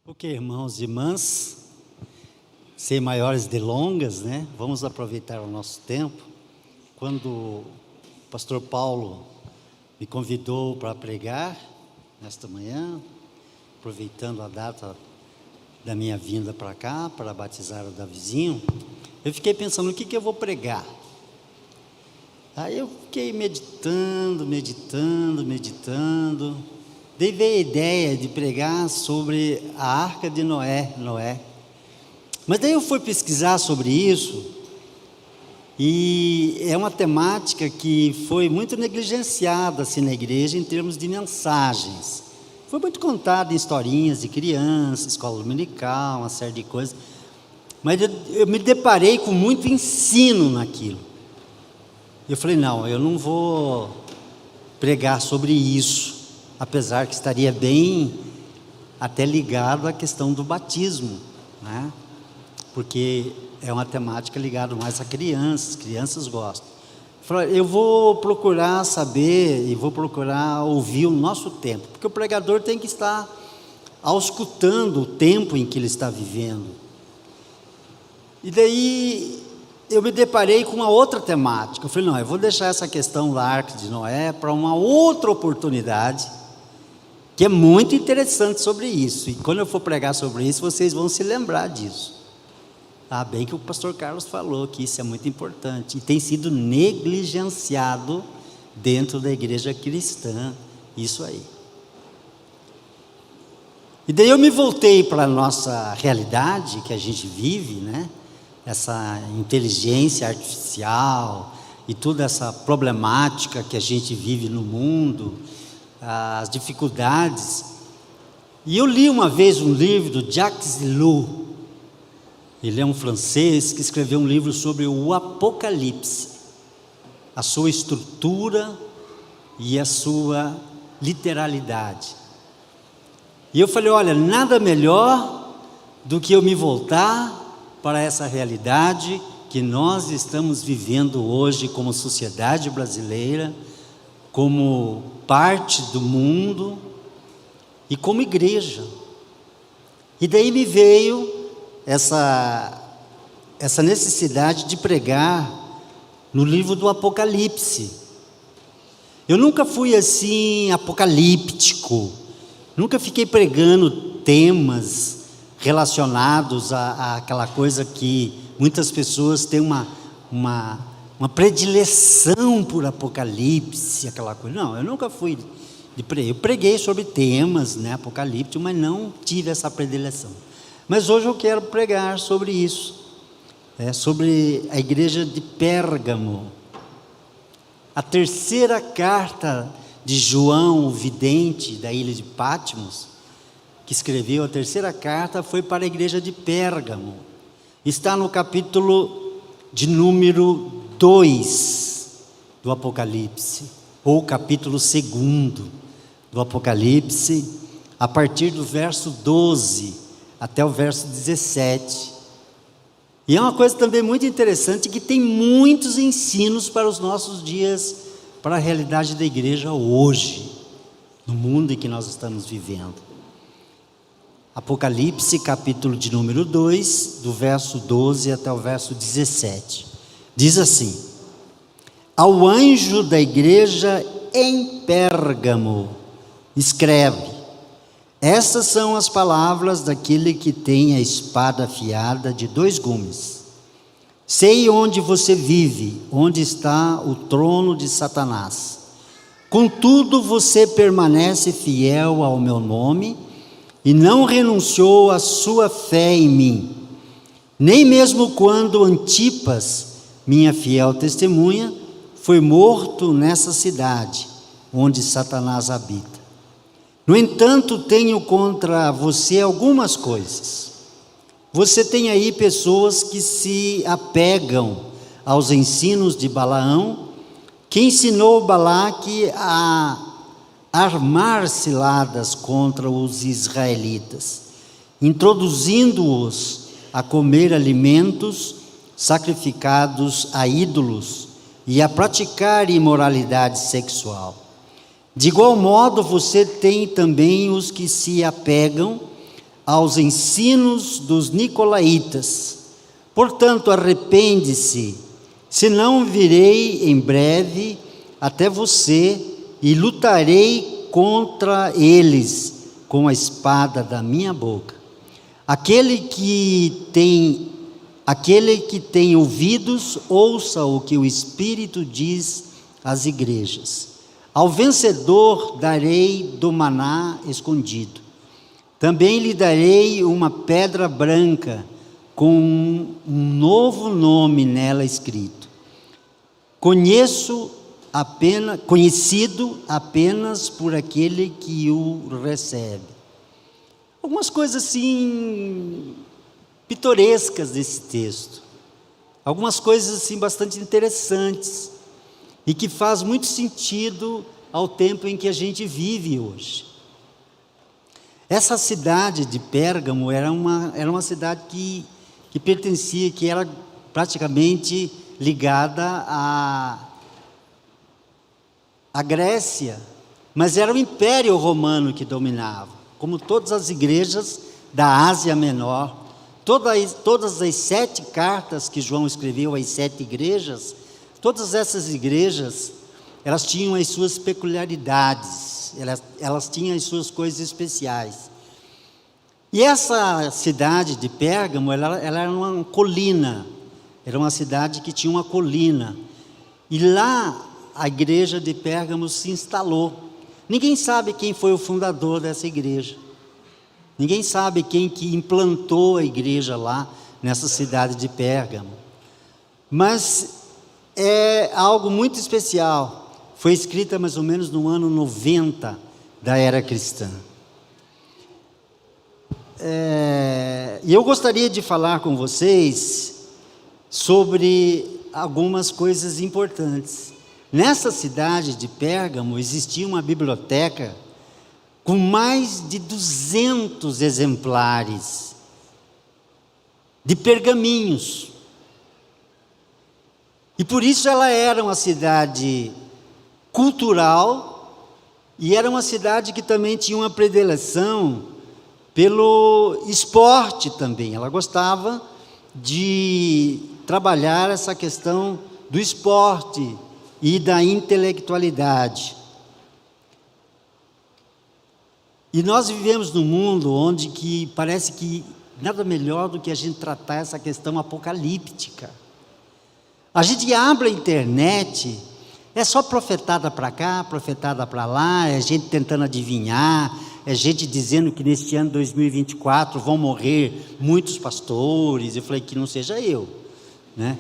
Ok, irmãos e irmãs, sem maiores delongas, né? Vamos aproveitar o nosso tempo. Quando o pastor Paulo me convidou para pregar nesta manhã, aproveitando a data da minha vinda para cá, para batizar o Davizinho, eu fiquei pensando, o que eu vou pregar? Aí eu fiquei meditando, daí veio a ideia de pregar sobre a Arca de Noé. Mas daí eu fui pesquisar sobre isso, e é uma temática que foi muito negligenciada assim na igreja em termos de mensagens. Foi muito contada em historinhas de criança, escola dominical, uma série de coisas, mas eu me deparei com muito ensino naquilo. Eu falei, não, eu não vou pregar sobre isso, apesar que estaria bem até ligado à questão do batismo, né? Porque é uma temática ligada mais a crianças gostam. Eu vou procurar saber e vou procurar ouvir o nosso tempo, porque o pregador tem que estar auscultando o tempo em que ele está vivendo. E daí eu me deparei com uma outra temática. Eu falei, não, eu vou deixar essa questão da Arca de Noé para uma outra oportunidade, que é muito interessante sobre isso, e quando eu for pregar sobre isso, vocês vão se lembrar disso. Bem que o pastor Carlos falou que isso é muito importante, e tem sido negligenciado dentro da igreja cristã, isso aí. E daí eu me voltei para a nossa realidade que a gente vive, né? Essa inteligência artificial e toda essa problemática que a gente vive no mundo, as dificuldades. E eu li uma vez um livro do Jacques Ellul. Ele é um francês que escreveu um livro sobre o Apocalipse, a sua estrutura e a sua literalidade. E eu falei, olha, nada melhor do que eu me voltar para essa realidade que nós estamos vivendo hoje como sociedade brasileira, como parte do mundo e como igreja. E daí me veio essa necessidade de pregar no livro do Apocalipse. Eu nunca fui assim apocalíptico, nunca fiquei pregando temas relacionados àquela coisa que muitas pessoas têm uma predileção por Apocalipse, aquela coisa. Não, eu nunca fui de pregar. Eu preguei sobre temas, né, apocalípticos, mas não tive essa predileção. Mas hoje eu quero pregar sobre isso, sobre a igreja de Pérgamo. A terceira carta de João, o vidente da ilha de Patmos, que escreveu a terceira carta, foi para a igreja de Pérgamo. Está no capítulo de número 2 do Apocalipse, ou capítulo 2 do Apocalipse, a partir do verso 12 até o verso 17. E é uma coisa também muito interessante, que tem muitos ensinos para os nossos dias, para a realidade da igreja hoje, no mundo em que nós estamos vivendo. Apocalipse, capítulo de número 2, do verso 12 até o verso 17. Diz assim: ao anjo da igreja em Pérgamo, escreve: estas são as palavras daquele que tem a espada afiada de 2 gumes. Sei onde você vive, onde está o trono de Satanás. Contudo, você permanece fiel ao meu nome e não renunciou à sua fé em mim, nem mesmo quando Antipas, minha fiel testemunha, foi morto nessa cidade onde Satanás habita. No entanto, tenho contra você algumas coisas. Você tem aí pessoas que se apegam aos ensinos de Balaão, que ensinou Balaque a armar ciladas contra os israelitas, introduzindo-os a comer alimentos sacrificados a ídolos e a praticar imoralidade sexual. De igual modo, você tem também os que se apegam aos ensinos dos nicolaítas. Portanto, arrepende-se, senão virei em breve até você e lutarei contra eles com a espada da minha boca. Aquele que tem ouvidos, ouça o que o Espírito diz às igrejas. Ao vencedor darei do maná escondido. Também lhe darei uma pedra branca com um novo nome nela escrito. Conhecido apenas por aquele que o recebe. Algumas coisas assim pitorescas desse texto. Algumas coisas assim bastante interessantes e que faz muito sentido ao tempo em que a gente vive hoje. Essa cidade de Pérgamo era uma cidade que pertencia, que era praticamente ligada à Grécia, mas era o Império Romano que dominava, como todas as igrejas da Ásia Menor. Todas as 7 cartas que João escreveu às 7 igrejas, todas essas igrejas, elas tinham as suas peculiaridades, elas tinham as suas coisas especiais. E essa cidade de Pérgamo, ela era uma colina, era uma cidade que tinha uma colina, e lá a igreja de Pérgamo se instalou. Ninguém sabe quem foi o fundador dessa igreja, ninguém sabe quem que implantou a igreja lá, nessa cidade de Pérgamo, mas é algo muito especial. Foi escrita mais ou menos no ano 90 da era cristã. E eu gostaria de falar com vocês sobre algumas coisas importantes. Nessa cidade de Pérgamo existia uma biblioteca com mais de 200 exemplares de pergaminhos. E por isso ela era uma cidade cultural e era uma cidade que também tinha uma predileção pelo esporte também. Ela gostava de trabalhar essa questão do esporte e da intelectualidade. E nós vivemos num mundo onde que parece que nada melhor do que a gente tratar essa questão apocalíptica. A gente abre a internet, é só profetada para cá, profetada para lá, é gente tentando adivinhar, é gente dizendo que neste ano 2024 vão morrer muitos pastores. Eu falei que não seja eu, né?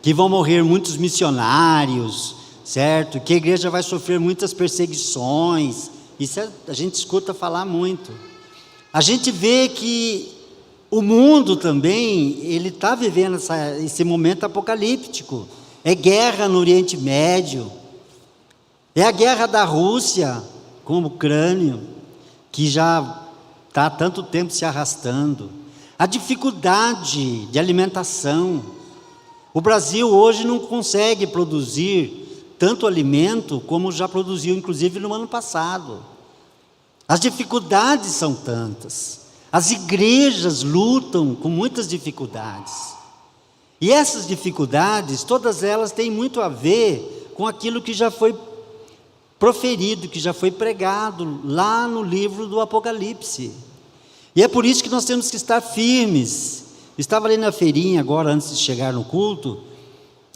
Que vão morrer muitos missionários, certo? Que a igreja vai sofrer muitas perseguições. Isso a gente escuta falar muito. A gente vê que o mundo também, ele está vivendo esse momento apocalíptico. É guerra no Oriente Médio, é a guerra da Rússia com a Ucrânia, que já está há tanto tempo se arrastando. A dificuldade de alimentação. O Brasil hoje não consegue produzir tanto alimento como já produziu, inclusive no ano passado. As dificuldades são tantas. As igrejas lutam com muitas dificuldades. E essas dificuldades, todas elas têm muito a ver com aquilo que já foi proferido, que já foi pregado lá no livro do Apocalipse. E é por isso que nós temos que estar firmes. Estava ali na feirinha agora, antes de chegar no culto,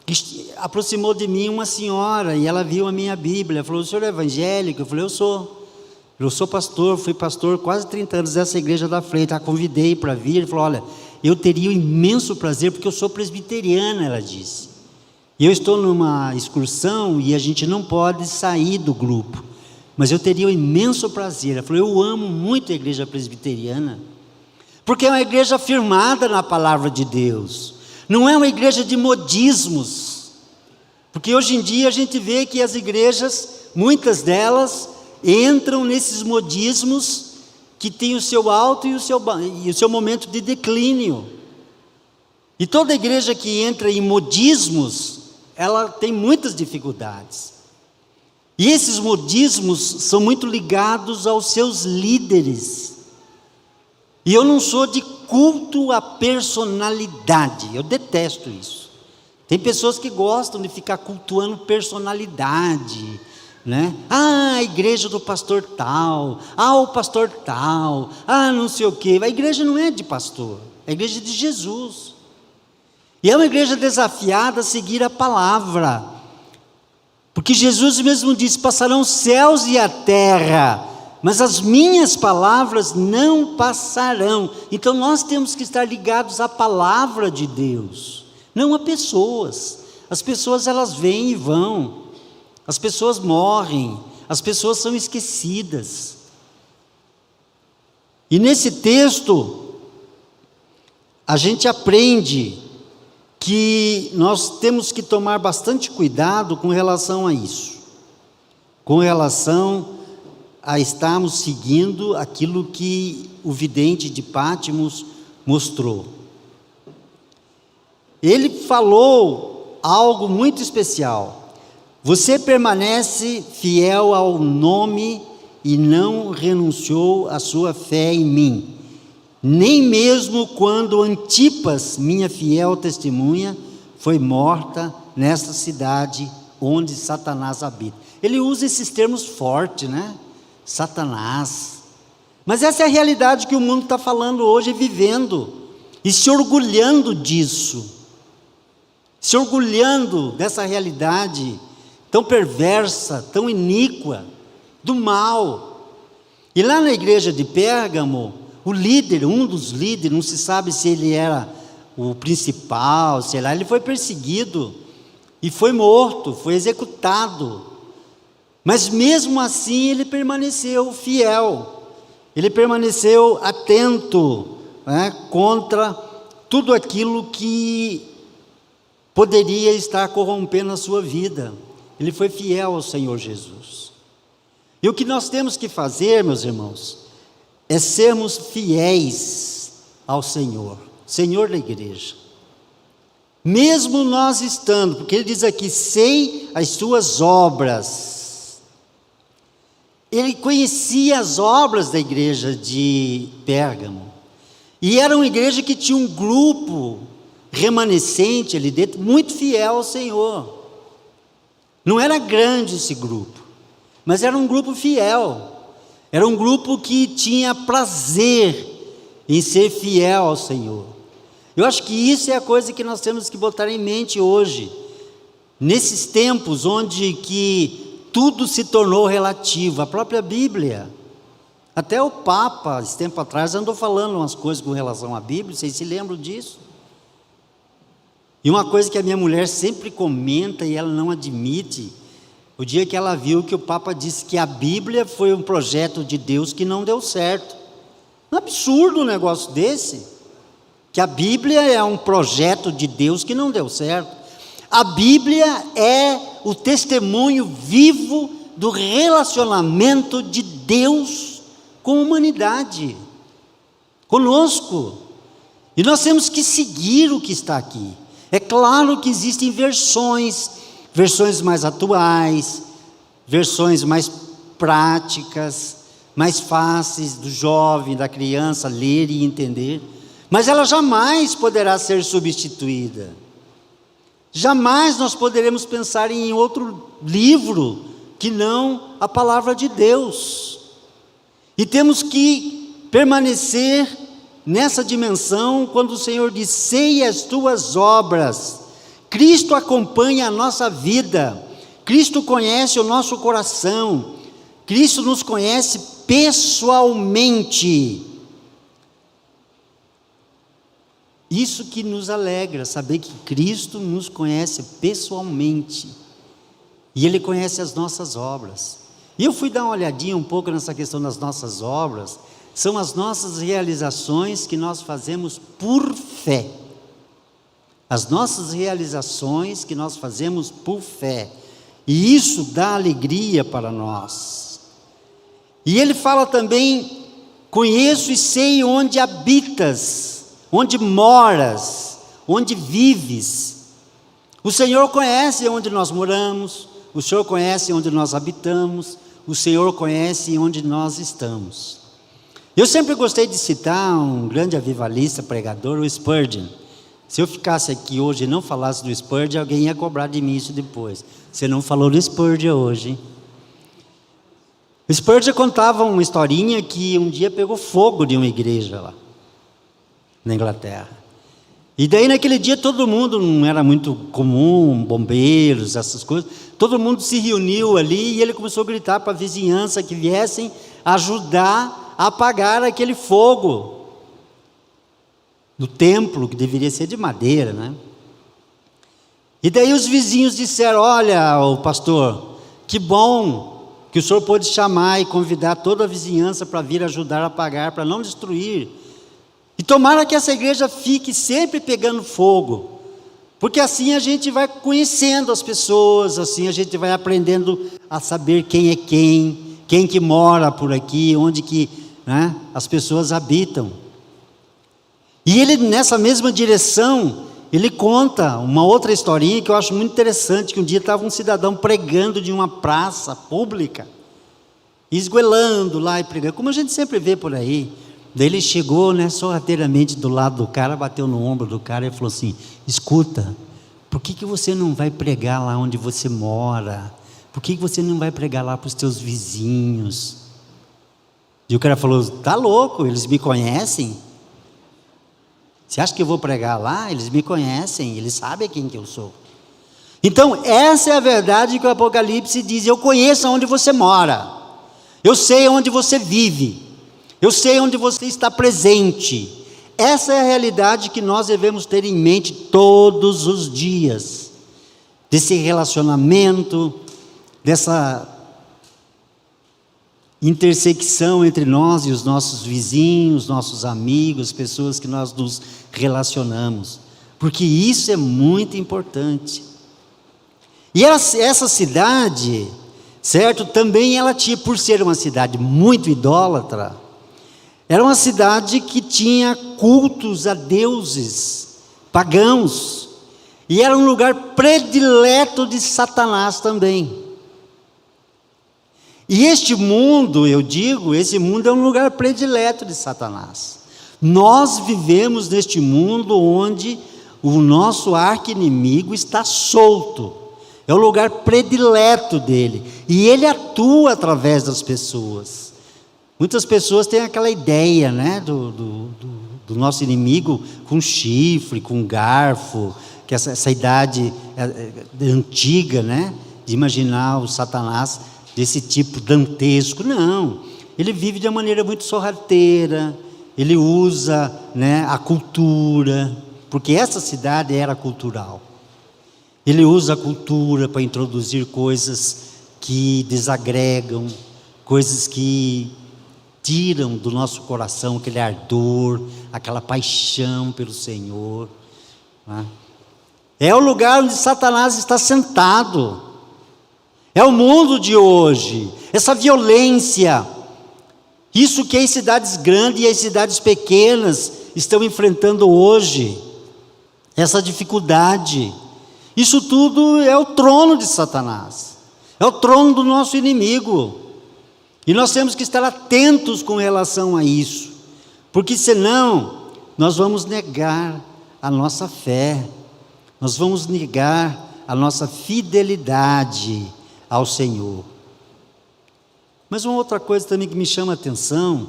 que aproximou de mim uma senhora, e ela viu a minha Bíblia, falou: o senhor é evangélico? Eu falei: eu sou pastor, fui pastor quase 30 anos dessa igreja da Freita. A convidei para vir. Ele falou: olha, eu teria um imenso prazer, porque eu sou presbiteriana, ela disse. E eu estou numa excursão e a gente não pode sair do grupo, mas eu teria um imenso prazer. Ela falou: eu amo muito a igreja presbiteriana, porque é uma igreja firmada na palavra de Deus, não é uma igreja de modismos, porque hoje em dia a gente vê que as igrejas, muitas delas, entram nesses modismos que tem o seu alto e o seu momento de declínio. E toda igreja que entra em modismos, ela tem muitas dificuldades. E esses modismos são muito ligados aos seus líderes. E eu não sou de culto à personalidade, eu detesto isso. Tem pessoas que gostam de ficar cultuando personalidade, né? Ah, a igreja do pastor tal, ah, o pastor tal, ah, não sei o quê. A igreja não é de pastor, é a igreja de Jesus. E é uma igreja desafiada a seguir a palavra, porque Jesus mesmo disse: passarão os céus e a terra, mas as minhas palavras não passarão. Então nós temos que estar ligados à palavra de Deus, não a pessoas. As pessoas, elas vêm e vão, as pessoas morrem, as pessoas são esquecidas. E nesse texto a gente aprende que nós temos que tomar bastante cuidado com relação a isso, com relação a estarmos seguindo aquilo que o vidente de Pátimos mostrou. Ele falou algo muito especial: você permanece fiel ao nome e não renunciou à sua fé em mim, nem mesmo quando Antipas, minha fiel testemunha, foi morta nesta cidade onde Satanás habita. Ele usa esses termos fortes, né? Satanás. Mas essa é a realidade que o mundo está falando hoje, vivendo, e se orgulhando disso, se orgulhando dessa realidade tão perversa, tão iníqua, do mal. E lá na igreja de Pérgamo, o líder, um dos líderes, não se sabe se ele era o principal, sei lá, ele foi perseguido e foi morto, foi executado. Mas mesmo assim ele permaneceu fiel, ele permaneceu atento, né, contra tudo aquilo que poderia estar corrompendo a sua vida. Ele foi fiel ao Senhor Jesus. E o que nós temos que fazer, meus irmãos, é sermos fiéis ao Senhor, Senhor da igreja. Mesmo nós estando, porque ele diz aqui: sei as suas obras. Ele conhecia as obras da igreja de Pérgamo, e era uma igreja que tinha um grupo remanescente ali dentro, muito fiel ao Senhor. Não era grande esse grupo, mas era um grupo fiel, era um grupo que tinha prazer em ser fiel ao Senhor. Eu acho que isso é a coisa que nós temos que botar em mente hoje, nesses tempos onde que tudo se tornou relativo, a própria Bíblia. Até o Papa, esse tempo atrás, andou falando umas coisas com relação à Bíblia, vocês se lembram disso? E uma coisa que a minha mulher sempre comenta e ela não admite, o dia que ela viu que o Papa disse que a Bíblia foi um projeto de Deus que não deu certo. Um absurdo um negócio desse, que a Bíblia é um projeto de Deus que não deu certo. A Bíblia é o testemunho vivo do relacionamento de Deus com a humanidade, conosco. E nós temos que seguir o que está aqui. É claro que existem versões mais atuais, versões mais práticas, mais fáceis do jovem, da criança ler e entender, mas ela jamais poderá ser substituída. Jamais nós poderemos pensar em outro livro que não a palavra de Deus. E temos que permanecer nessa dimensão quando o Senhor diz: sei as tuas obras. Cristo acompanha a nossa vida, Cristo conhece o nosso coração, Cristo nos conhece pessoalmente. Isso que nos alegra, saber que Cristo nos conhece pessoalmente, e Ele conhece as nossas obras. E eu fui dar uma olhadinha um pouco nessa questão das nossas obras. São as nossas realizações que nós fazemos por fé, as nossas realizações que nós fazemos por fé, e isso dá alegria para nós. E ele fala também: conheço e sei onde habitas, onde moras, onde vives. O Senhor conhece onde nós moramos, o Senhor conhece onde nós habitamos, o Senhor conhece onde nós estamos. Eu sempre gostei de citar um grande avivalista, pregador, o Spurgeon. Se eu ficasse aqui hoje e não falasse do Spurgeon, alguém ia cobrar de mim isso depois. Você não falou do Spurgeon hoje, hein? O Spurgeon contava uma historinha que um dia pegou fogo de uma igreja lá, na Inglaterra. E daí naquele dia todo mundo, não era muito comum, bombeiros, essas coisas, todo mundo se reuniu ali e ele começou a gritar para a vizinhança que viessem ajudar a apagar aquele fogo do templo, que deveria ser de madeira, né? E daí os vizinhos disseram: olha, o pastor, que bom que o senhor pôde chamar e convidar toda a vizinhança para vir ajudar a apagar, para não destruir. E tomara que essa igreja fique sempre pegando fogo, porque assim a gente vai conhecendo as pessoas, assim a gente vai aprendendo a saber quem é quem que mora por aqui, onde que, né, as pessoas habitam. E ele, nessa mesma direção, ele conta uma outra historinha que eu acho muito interessante, que um dia estava um cidadão pregando de uma praça pública, esgoelando lá e pregando, como a gente sempre vê por aí. Daí ele chegou, né, sorrateiramente do lado do cara, bateu no ombro do cara e falou assim: escuta, por que você não vai pregar lá onde você mora? Por que você não vai pregar lá para os teus vizinhos? E o cara falou: tá louco, eles me conhecem? Você acha que eu vou pregar lá? Eles me conhecem, eles sabem quem que eu sou. Então, essa é a verdade que o Apocalipse diz: eu conheço onde você mora, eu sei onde você vive, eu sei onde você está presente. Essa é a realidade que nós devemos ter em mente todos os dias, desse relacionamento, dessa intersecção entre nós e os nossos vizinhos, nossos amigos, pessoas que nós nos relacionamos, porque isso é muito importante. E essa cidade, certo, também ela tinha, por ser uma cidade muito idólatra, era uma cidade que tinha cultos a deuses pagãos, e era um lugar predileto de Satanás também. E este mundo, eu digo, esse mundo é um lugar predileto de Satanás. Nós vivemos neste mundo onde o nosso arqui-inimigo está solto, é o lugar predileto dele, e ele atua através das pessoas. Muitas pessoas têm aquela ideia, né, do nosso inimigo com chifre, com garfo, que essa idade antiga, né, de imaginar o Satanás desse tipo dantesco. Não, ele vive de uma maneira muito sorrateira, ele usa, né, a cultura, porque essa cidade era cultural. Ele usa a cultura para introduzir coisas que desagregam, coisas que tiram do nosso coração aquele ardor, aquela paixão pelo Senhor, né? É o lugar onde Satanás está sentado. É o mundo de hoje, essa violência, isso que as cidades grandes e as cidades pequenas estão enfrentando hoje, essa dificuldade, isso tudo é o trono de Satanás, é o trono do nosso inimigo, e nós temos que estar atentos com relação a isso, porque senão nós vamos negar a nossa fé, nós vamos negar a nossa fidelidade ao Senhor. Mas uma outra coisa também que me chama a atenção,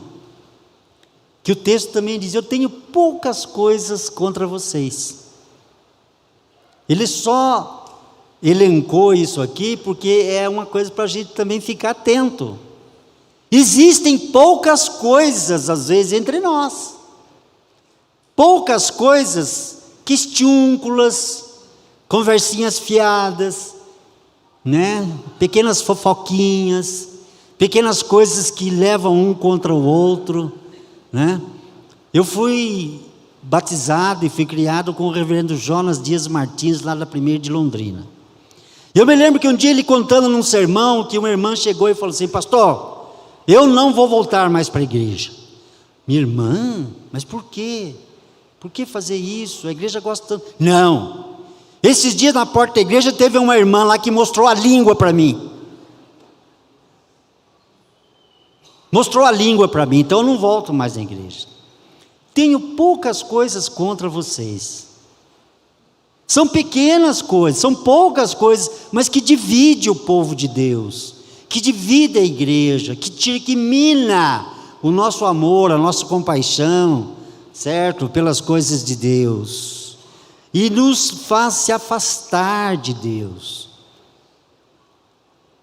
que o texto também diz: eu tenho poucas coisas contra vocês. Ele só elencou isso aqui porque é uma coisa para a gente também ficar atento. Existem poucas coisas às vezes entre nós, poucas coisas, questiúnculas, conversinhas fiadas, né? Pequenas fofoquinhas, pequenas coisas que levam um contra o outro, né? Eu fui batizado e fui criado com o reverendo Jonas Dias Martins, lá da 1ª de Londrina. Eu me lembro que um dia ele contando num sermão, que uma irmã chegou e falou assim: pastor, eu não vou voltar mais para a igreja. Minha irmã, mas por quê? Por que fazer isso? A igreja gosta tanto. Não. Esses dias na porta da igreja teve uma irmã lá que mostrou a língua para mim. mostrou a língua para mim, então eu não volto mais na igreja. Tenho poucas coisas contra vocês. São pequenas coisas, são poucas coisas, mas que divide o povo de Deus, que divide a igreja, que mina o nosso amor, a nossa compaixão, certo? Pelas coisas de Deus. E nos faz se afastar de Deus.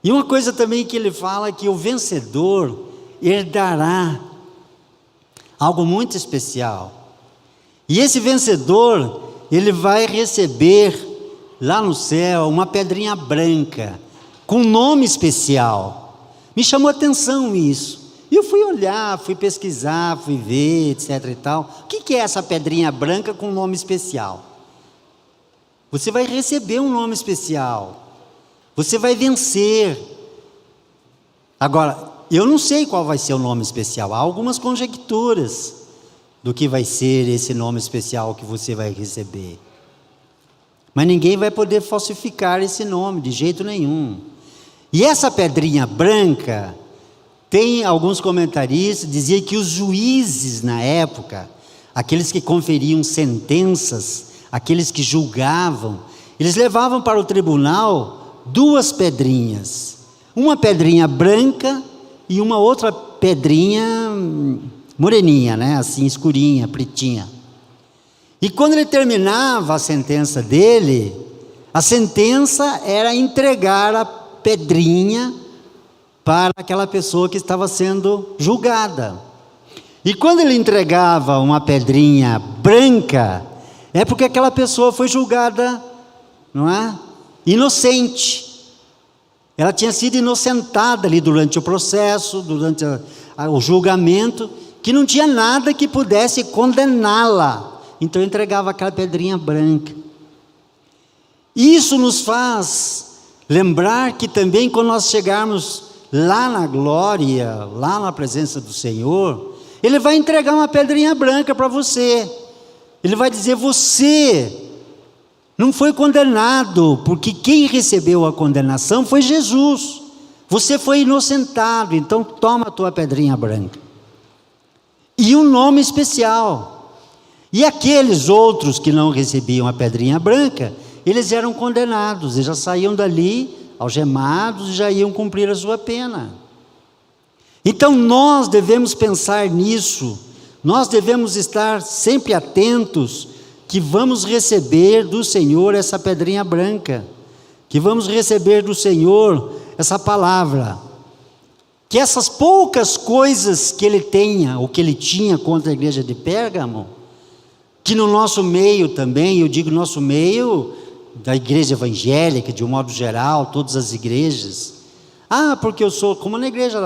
E uma coisa também que ele fala é que o vencedor herdará algo muito especial. E esse vencedor, ele vai receber lá no céu uma pedrinha branca, com um nome especial. Me chamou a atenção isso. E eu fui olhar, fui pesquisar, fui ver, etc e tal. O que é essa pedrinha branca com um nome especial? Você vai receber um nome especial. Você vai vencer. Agora, eu não sei qual vai ser o nome especial. Há algumas conjecturas do que vai ser esse nome especial que você vai receber. Mas ninguém vai poder falsificar esse nome de jeito nenhum. E essa pedrinha branca, tem alguns comentaristas diziam que os juízes na época, aqueles que conferiam sentenças, aqueles que julgavam, eles levavam para o tribunal 2 pedrinhas. Uma pedrinha branca e uma outra pedrinha moreninha, né? Assim, escurinha, pretinha. E quando ele terminava a sentença dele, a sentença era entregar a pedrinha para aquela pessoa que estava sendo julgada. E quando ele entregava uma pedrinha branca, é porque aquela pessoa foi julgada, não é? Inocente. Ela tinha sido inocentada ali durante o processo, durante o julgamento, que não tinha nada que pudesse condená-la. Então entregava aquela pedrinha branca. Isso nos faz lembrar que também quando nós chegarmos lá na glória, lá na presença do Senhor, Ele vai entregar uma pedrinha branca para você. Ele vai dizer: você não foi condenado, porque quem recebeu a condenação foi Jesus. Você foi inocentado, então toma a tua pedrinha branca. E um nome especial. E aqueles outros que não recebiam a pedrinha branca, eles eram condenados, eles já saíam dali algemados e já iam cumprir a sua pena. Então nós devemos pensar nisso, nós devemos estar sempre atentos, que vamos receber do Senhor essa pedrinha branca, que vamos receber do Senhor essa palavra, que essas poucas coisas que ele tenha, ou que ele tinha contra a igreja de Pérgamo, que no nosso meio também, eu digo nosso meio, da igreja evangélica, de um modo geral, todas as igrejas, porque eu sou, como na igreja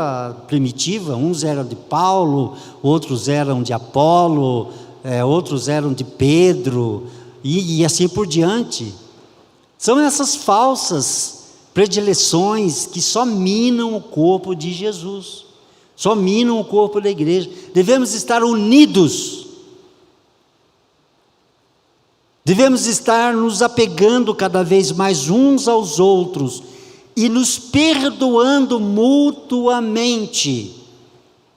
primitiva, uns eram de Paulo, outros eram de Apolo, outros eram de Pedro, e assim por diante. São essas falsas predileções que só minam o corpo de Jesus, só minam o corpo da igreja. Devemos estar unidos, devemos estar nos apegando cada vez mais uns aos outros e nos perdoando mutuamente.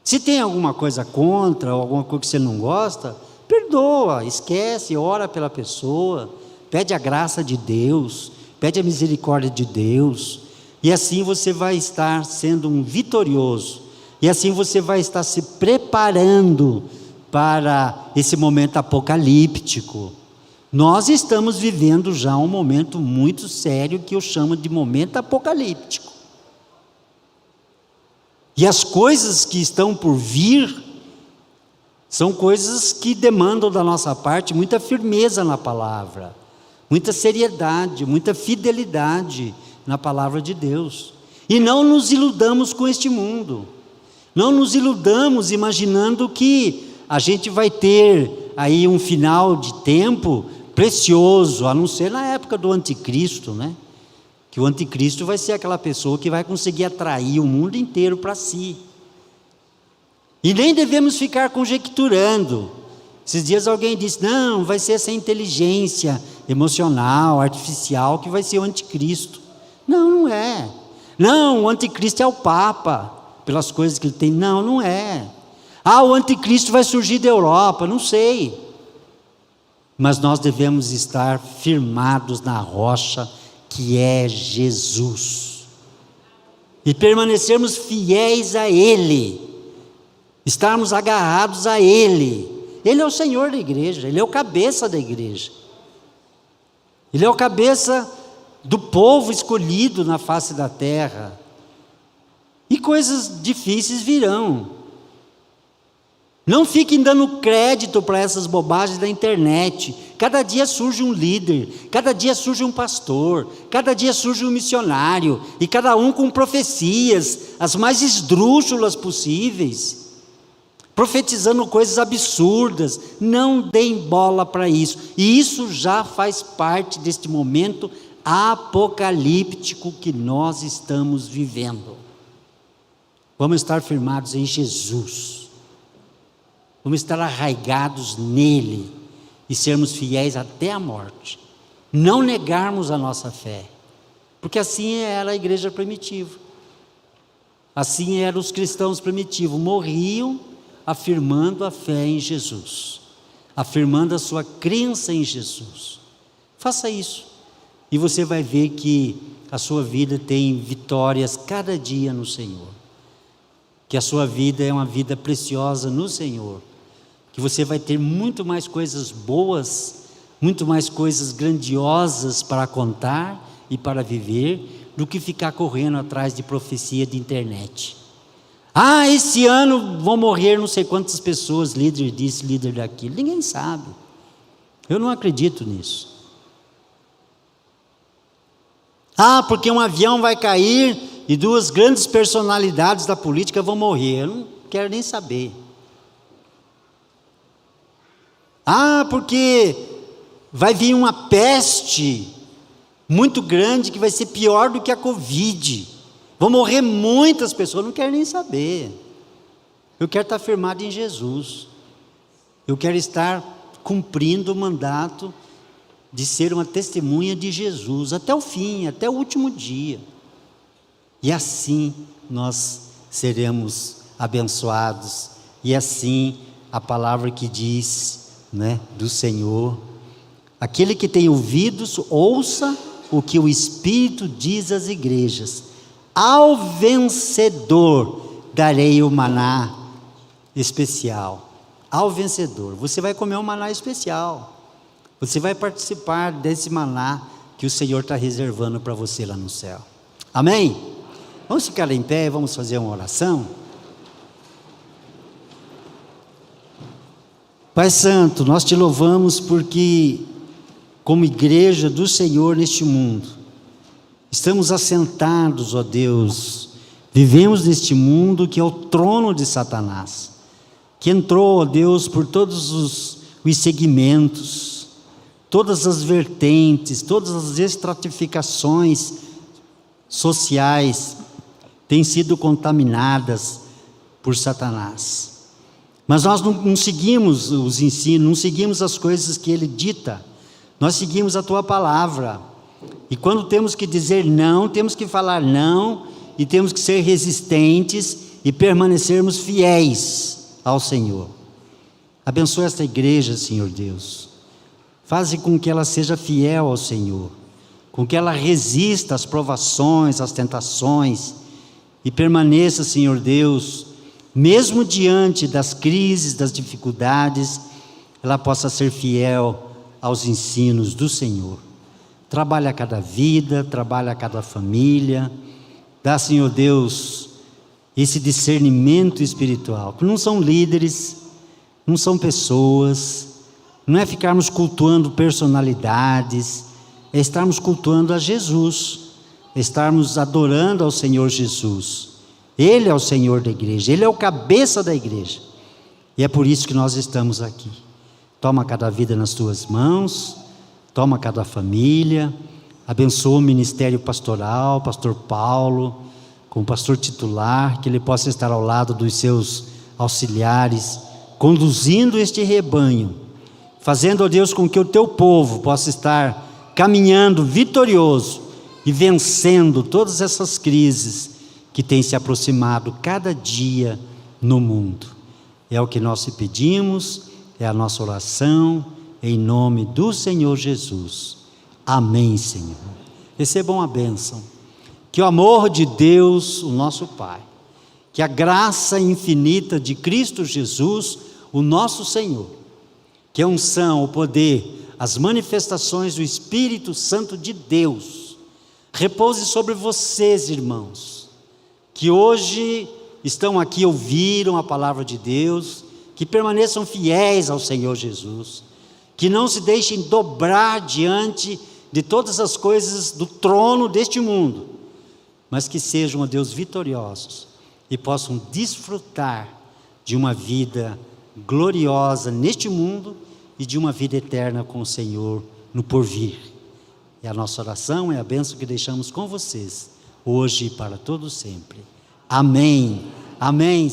Se tem alguma coisa contra, ou alguma coisa que você não gosta, perdoa, esquece, ora pela pessoa, pede a graça de Deus, pede a misericórdia de Deus, e assim você vai estar sendo um vitorioso, e assim você vai estar se preparando para esse momento apocalíptico. Nós estamos vivendo já um momento muito sério, que eu chamo de momento apocalíptico. E as coisas que estão por vir, são coisas que demandam da nossa parte muita firmeza na palavra, muita seriedade, muita fidelidade na palavra de Deus. E não nos iludamos com este mundo, não nos iludamos imaginando que a gente vai ter aí um final de tempo precioso, a não ser na época do anticristo, né? Que o anticristo vai ser aquela pessoa que vai conseguir atrair o mundo inteiro para si. E nem devemos ficar conjecturando. Esses dias alguém disse: não, vai ser essa inteligência emocional, artificial, que vai ser o anticristo. Não, não é. Não, o anticristo é o Papa. pelas coisas que ele tem. Não, não é. Ah, o anticristo vai surgir da Europa, não sei. Mas nós devemos estar firmados na rocha que é Jesus. E permanecermos fiéis a Ele. Estarmos agarrados a Ele. Ele é o Senhor da igreja, Ele é o cabeça da igreja. Ele é o cabeça do povo escolhido na face da terra. E coisas difíceis virão. Não fiquem dando crédito para essas bobagens da internet. Cada dia surge um líder, cada dia surge um pastor, cada dia surge um missionário, e cada um com profecias, as mais esdrúxulas possíveis, profetizando coisas absurdas. Não deem bola para isso. E isso já faz parte deste momento apocalíptico que nós estamos vivendo. Vamos estar firmados em Jesus. Vamos estar arraigados nele e sermos fiéis até a morte. Não negarmos a nossa fé, porque assim era a igreja primitiva. Assim eram os cristãos primitivos, morriam afirmando a fé em Jesus, afirmando a sua crença em Jesus. Faça isso e você vai ver que a sua vida tem vitórias cada dia no Senhor, que a sua vida é uma vida preciosa no Senhor, que você vai ter muito mais coisas boas, muito mais coisas grandiosas para contar e para viver, do que ficar correndo atrás de profecia de internet. Ah, esse ano vão morrer não sei quantas pessoas, líder disso, líder daquilo. Ninguém sabe. Eu não acredito nisso. Ah, porque um avião vai cair e duas grandes personalidades da política vão morrer. Eu não quero nem saber. Ah, porque vai vir uma peste muito grande que vai ser pior do que a Covid. Vão morrer muitas pessoas, eu não quero nem saber. Eu quero estar firmado em Jesus. Eu quero estar cumprindo o mandato de ser uma testemunha de Jesus até o fim, até o último dia. E assim nós seremos abençoados. E assim a palavra que diz, do Senhor: aquele que tem ouvidos, ouça o que o Espírito diz às igrejas. Ao vencedor darei o maná especial. Ao vencedor, você vai comer um maná especial. Você vai participar desse maná que o Senhor está reservando para você lá no céu. Amém? Vamos ficar em pé, vamos fazer uma oração. Pai Santo, nós te louvamos porque, como igreja do Senhor neste mundo, estamos assentados, ó Deus, vivemos neste mundo que é o trono de Satanás, que entrou, ó Deus, por todos os segmentos, todas as vertentes, todas as estratificações sociais têm sido contaminadas por Satanás. Mas nós não seguimos os ensinos, não seguimos as coisas que ele dita, nós seguimos a tua palavra. E quando temos que dizer não, temos que falar não, e temos que ser resistentes e permanecermos fiéis ao Senhor. Abençoa esta igreja, Senhor Deus. Faze com que ela seja fiel ao Senhor, com que ela resista às provações, às tentações, e permaneça, Senhor Deus, mesmo diante das crises, das dificuldades, ela possa ser fiel aos ensinos do Senhor. Trabalha cada vida, trabalha cada família, dá, Senhor Deus, esse discernimento espiritual, que não são líderes, não são pessoas, não é ficarmos cultuando personalidades, é estarmos cultuando a Jesus, é estarmos adorando ao Senhor Jesus. Ele é o Senhor da igreja, Ele é o cabeça da igreja, e é por isso que nós estamos aqui. Toma cada vida nas tuas mãos, toma cada família, abençoa o ministério pastoral, pastor Paulo, como pastor titular, que ele possa estar ao lado dos seus auxiliares, conduzindo este rebanho, fazendo, ó Deus, com que o teu povo possa estar caminhando vitorioso e vencendo todas essas crises que tem se aproximado cada dia no mundo. É o que nós te pedimos, é a nossa oração, em nome do Senhor Jesus. Amém, Senhor. Recebam a bênção. Que o amor de Deus, o nosso Pai, que a graça infinita de Cristo Jesus, o nosso Senhor, que a unção, o poder, as manifestações do Espírito Santo de Deus, repouse sobre vocês, irmãos, que hoje estão aqui, ouviram a palavra de Deus, que permaneçam fiéis ao Senhor Jesus, que não se deixem dobrar diante de todas as coisas do trono deste mundo, mas que sejam, ó Deus, vitoriosos e possam desfrutar de uma vida gloriosa neste mundo e de uma vida eterna com o Senhor no porvir. E a nossa oração é a bênção que deixamos com vocês, hoje e para todo sempre. Amém. Amém.